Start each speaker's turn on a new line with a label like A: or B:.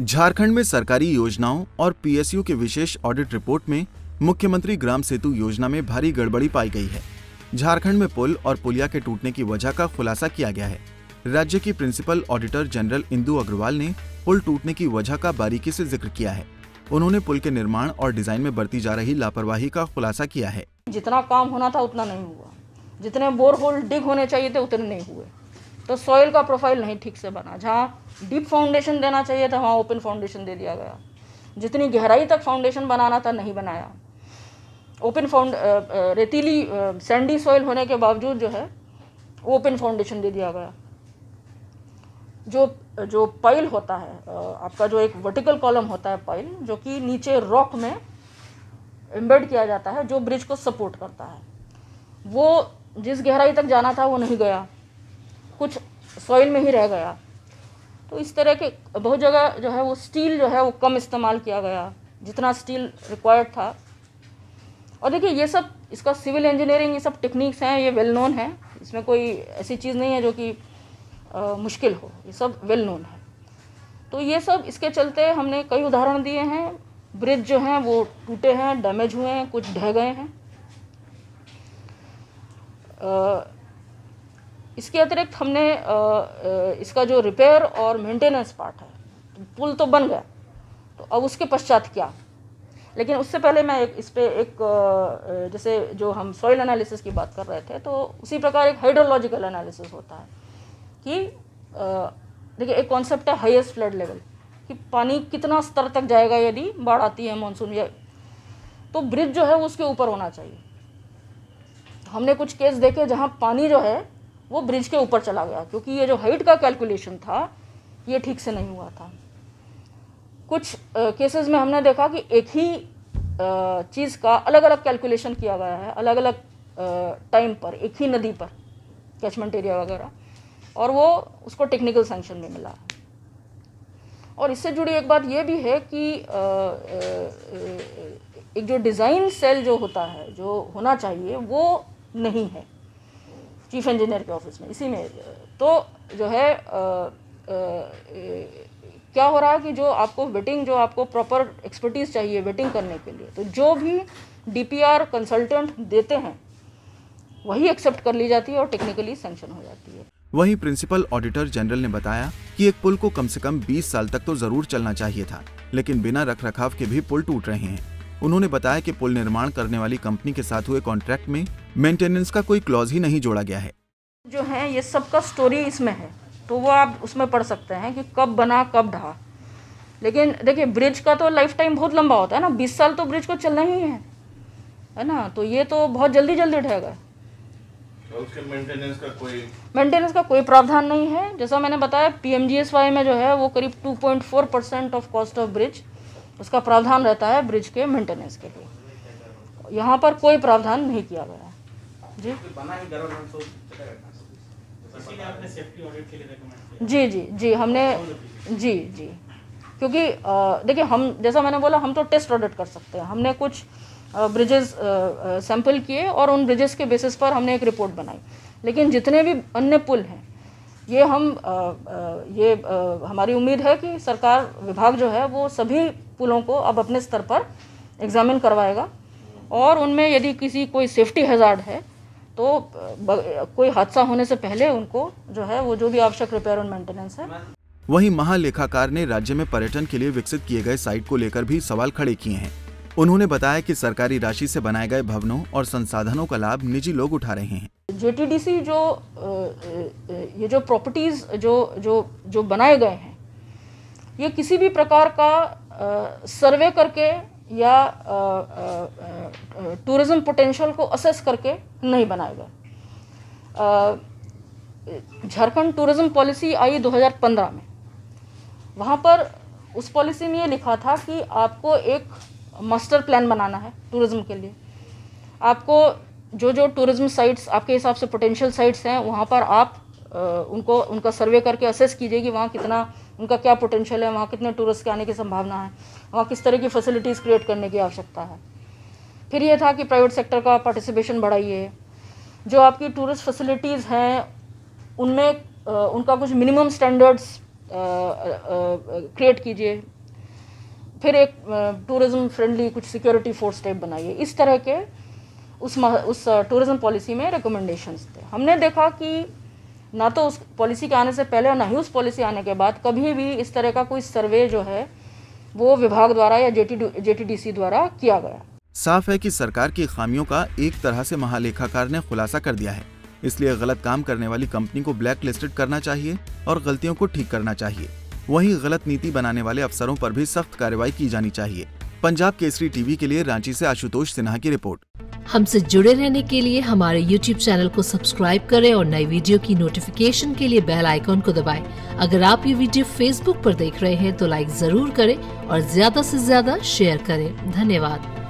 A: झारखंड में सरकारी योजनाओं और पीएसयू के विशेष ऑडिट रिपोर्ट में मुख्यमंत्री ग्राम सेतु योजना में भारी गड़बड़ी पाई गई है। झारखंड में पुल और पुलिया के टूटने की वजह का खुलासा किया गया है। राज्य की principal auditor general Indu Agarwal ने पुल टूटने की वजह का बारीकी से जिक्र किया है। उन्होंने पुल के निर्माण और डिजाइन में बरती जा रही लापरवाही का खुलासा किया है।
B: जितना काम होना था उतना नहीं हुआ, जितने बोरहोल डिग होने चाहिए थे उतने नहीं हुए, तो सॉइल का प्रोफाइल नहीं ठीक से बना। जहाँ डीप फाउंडेशन देना चाहिए था वहाँ ओपन फाउंडेशन दे दिया गया। जितनी गहराई तक फाउंडेशन बनाना था नहीं बनाया। ओपन रेतीली सैंडी सॉइल होने के बावजूद जो है ओपन फाउंडेशन दे दिया गया। जो पाइल होता है आपका, जो एक वर्टिकल कॉलम होता है पाइल, जो कि नीचे रॉक में एम्बेड किया जाता है, जो ब्रिज को सपोर्ट करता है, वो जिस गहराई तक जाना था वो नहीं गया, कुछ सॉइल में ही रह गया। तो इस तरह के बहुत जगह जो है वो स्टील जो है वो कम इस्तेमाल किया गया जितना स्टील रिक्वायर्ड था। और देखिए ये सब, इसका सिविल इंजीनियरिंग, ये सब टेक्निक्स हैं, ये वेल नोन है, इसमें कोई ऐसी चीज़ नहीं है जो कि मुश्किल हो, ये सब वेल नोन है। तो ये सब इसके चलते हमने कई उदाहरण दिए हैं। ब्रिज जो हैं वो टूटे हैं, डैमेज हुए हैं, कुछ ढह गए हैं। इसके अतिरिक्त हमने इसका जो रिपेयर और मेंटेनेंस पार्ट है, तो पुल तो बन गया, तो अब उसके पश्चात क्या। लेकिन उससे पहले मैं इस पे जैसे जो हम सॉइल एनालिसिस की बात कर रहे थे, तो उसी प्रकार एक हाइड्रोलॉजिकल एनालिसिस होता है कि देखिए एक कॉन्सेप्ट है हाईएस्ट फ्लड लेवल, कि पानी कितना स्तर तक जाएगा यदि बाढ़ आती है, मानसून या, तो ब्रिज जो है उसके ऊपर होना चाहिए। हमने कुछ केस देखे जहां पानी जो है वो ब्रिज के ऊपर चला गया, क्योंकि ये जो हाइट का कैलकुलेशन था ये ठीक से नहीं हुआ था। कुछ केसेस में हमने देखा कि एक ही चीज़ का अलग अलग कैलकुलेशन किया गया है, अलग अलग टाइम पर, एक ही नदी पर, कैचमेंट एरिया वगैरह, और वो उसको टेक्निकल सैंक्शन में मिला। और इससे जुड़ी एक बात ये भी है कि एक जो डिज़ाइन सेल जो होता है, जो होना चाहिए, वो नहीं है चीफ इंजीनियर के ऑफिस में। इसी में तो जो है क्या हो रहा है कि जो आपको वेटिंग, जो आपको प्रॉपर एक्सपर्टीज़ चाहिए वेटिंग करने के लिए, तो जो भी डीपीआर कंसल्टेंट देते हैं वही एक्सेप्ट कर ली जाती है और टेक्निकली सैंक्शन हो जाती है।
A: वहीं प्रिंसिपल ऑडिटर जनरल ने बताया कि एक पुल को कम से कम 20 साल तक तो जरूर चलना चाहिए था, लेकिन बिना रखरखाव के भी पुल टूट रहे हैं। उन्होंने बताया कि पुल निर्माण करने वाली कंपनी के साथ हुए कॉन्ट्रैक्ट में मेंटेनेंस का कोई क्लॉज ही नहीं जोड़ा गया है।
B: जो है ये सबका स्टोरी इसमें है, तो वो आप उसमें पढ़ सकते हैं कि कब बना कब ढहा। लेकिन देखिए ब्रिज का तो लाइफ टाइम बहुत लंबा होता है ना, 20 साल तो ब्रिज को चलना ही है ना, तो ये तो बहुत जल्दी ढह गए।
C: उसके मेंटेनेंस का
B: कोई प्रावधान नहीं है। जैसा मैंने बताया, पीएमजीएसवाई में जो है वो करीब 2.4% ऑफ कॉस्ट ऑफ ब्रिज, उसका प्रावधान रहता है ब्रिज के मेंटेनेंस के लिए। यहाँ पर कोई प्रावधान नहीं किया गया है। जी जी जी जी हमने जी क्योंकि देखिए हम, जैसा मैंने बोला, हम तो टेस्ट ऑडिट कर सकते हैं। हमने कुछ ब्रिजेस सैंपल किए और उन ब्रिजेस के बेसिस पर हमने एक रिपोर्ट बनाई। लेकिन जितने भी अन्य पुल हैं, ये हमारी उम्मीद है कि सरकार विभाग जो है वो सभी पुलों को अब अपने स्तर पर एग्जामिन करवाएगा, और उनमें यदि कोई सेफ्टी हैजार्ड है तो कोई हादसा होने से पहले उनको जो है वो जो भी आवश्यक रिपेयर और मेंटेनेंस है।
A: वहीं महालेखाकार ने राज्य में पर्यटन के लिए विकसित किए गए साइट को लेकर भी सवाल खड़े किए हैं। उन्होंने बताया कि सरकारी राशि से बनाए गए भवनों और संसाधनों का लाभ निजी लोग उठा रहे हैं।
B: जेटीडीसी ये जो प्रॉपर्टीज जो बनाए गए हैं, ये किसी भी प्रकार का सर्वे करके या टूरिज्म पोटेंशियल को असेस करके नहीं बनाए गए। झारखंड टूरिज्म पॉलिसी आई 2015 में। वहाँ पर उस पॉलिसी में ये लिखा था कि आपको एक मास्टर प्लान बनाना है टूरिज्म के लिए। आपको जो टूरिज्म साइट्स आपके हिसाब से पोटेंशियल साइट्स हैं, वहाँ पर आप उनका सर्वे करके असेस कीजिए कि वहाँ कितना, उनका क्या पोटेंशियल है, वहाँ कितने टूरिस्ट के आने की संभावना है, वहाँ किस तरह की फैसिलिटीज़ क्रिएट करने की आवश्यकता है। फिर ये था कि प्राइवेट सेक्टर का पार्टिसिपेशन बढ़ाइए। जो आपकी टूरिस्ट फैसिलिटीज़ हैं उनमें उनका कुछ मिनिमम स्टैंडर्ड्स क्रिएट कीजिए, फिर एक टूरिज्म फ्रेंडली कुछ सिक्योरिटी फोर्स टाइप बनाइए। इस तरह के उस टूरिज्म पॉलिसी में रिकमेंडेशंस थे। हमने देखा कि ना तो उस पॉलिसी के आने से पहले और ना ही उस पॉलिसी आने के बाद कभी भी इस तरह का कोई सर्वे जो है वो विभाग द्वारा या JTDC द्वारा किया गया।
A: साफ है कि सरकार की खामियों का एक तरह से महालेखाकार ने खुलासा कर दिया है। इसलिए गलत काम करने वाली कंपनी को ब्लैक लिस्टेड करना चाहिए और गलतियों को ठीक करना चाहिए। वहीं गलत नीति बनाने वाले अफसरों पर भी सख्त कार्रवाई की जानी चाहिए। पंजाब केसरी टीवी के लिए रांची से आशुतोष सिन्हा की रिपोर्ट।
D: हमसे जुड़े रहने के लिए हमारे YouTube चैनल को सब्सक्राइब करें और नई वीडियो की नोटिफिकेशन के लिए बेल आइकॉन को दबाएं। अगर आप ये वीडियो Facebook पर देख रहे हैं तो लाइक जरूर करें और ज्यादा से ज्यादा शेयर करें। धन्यवाद।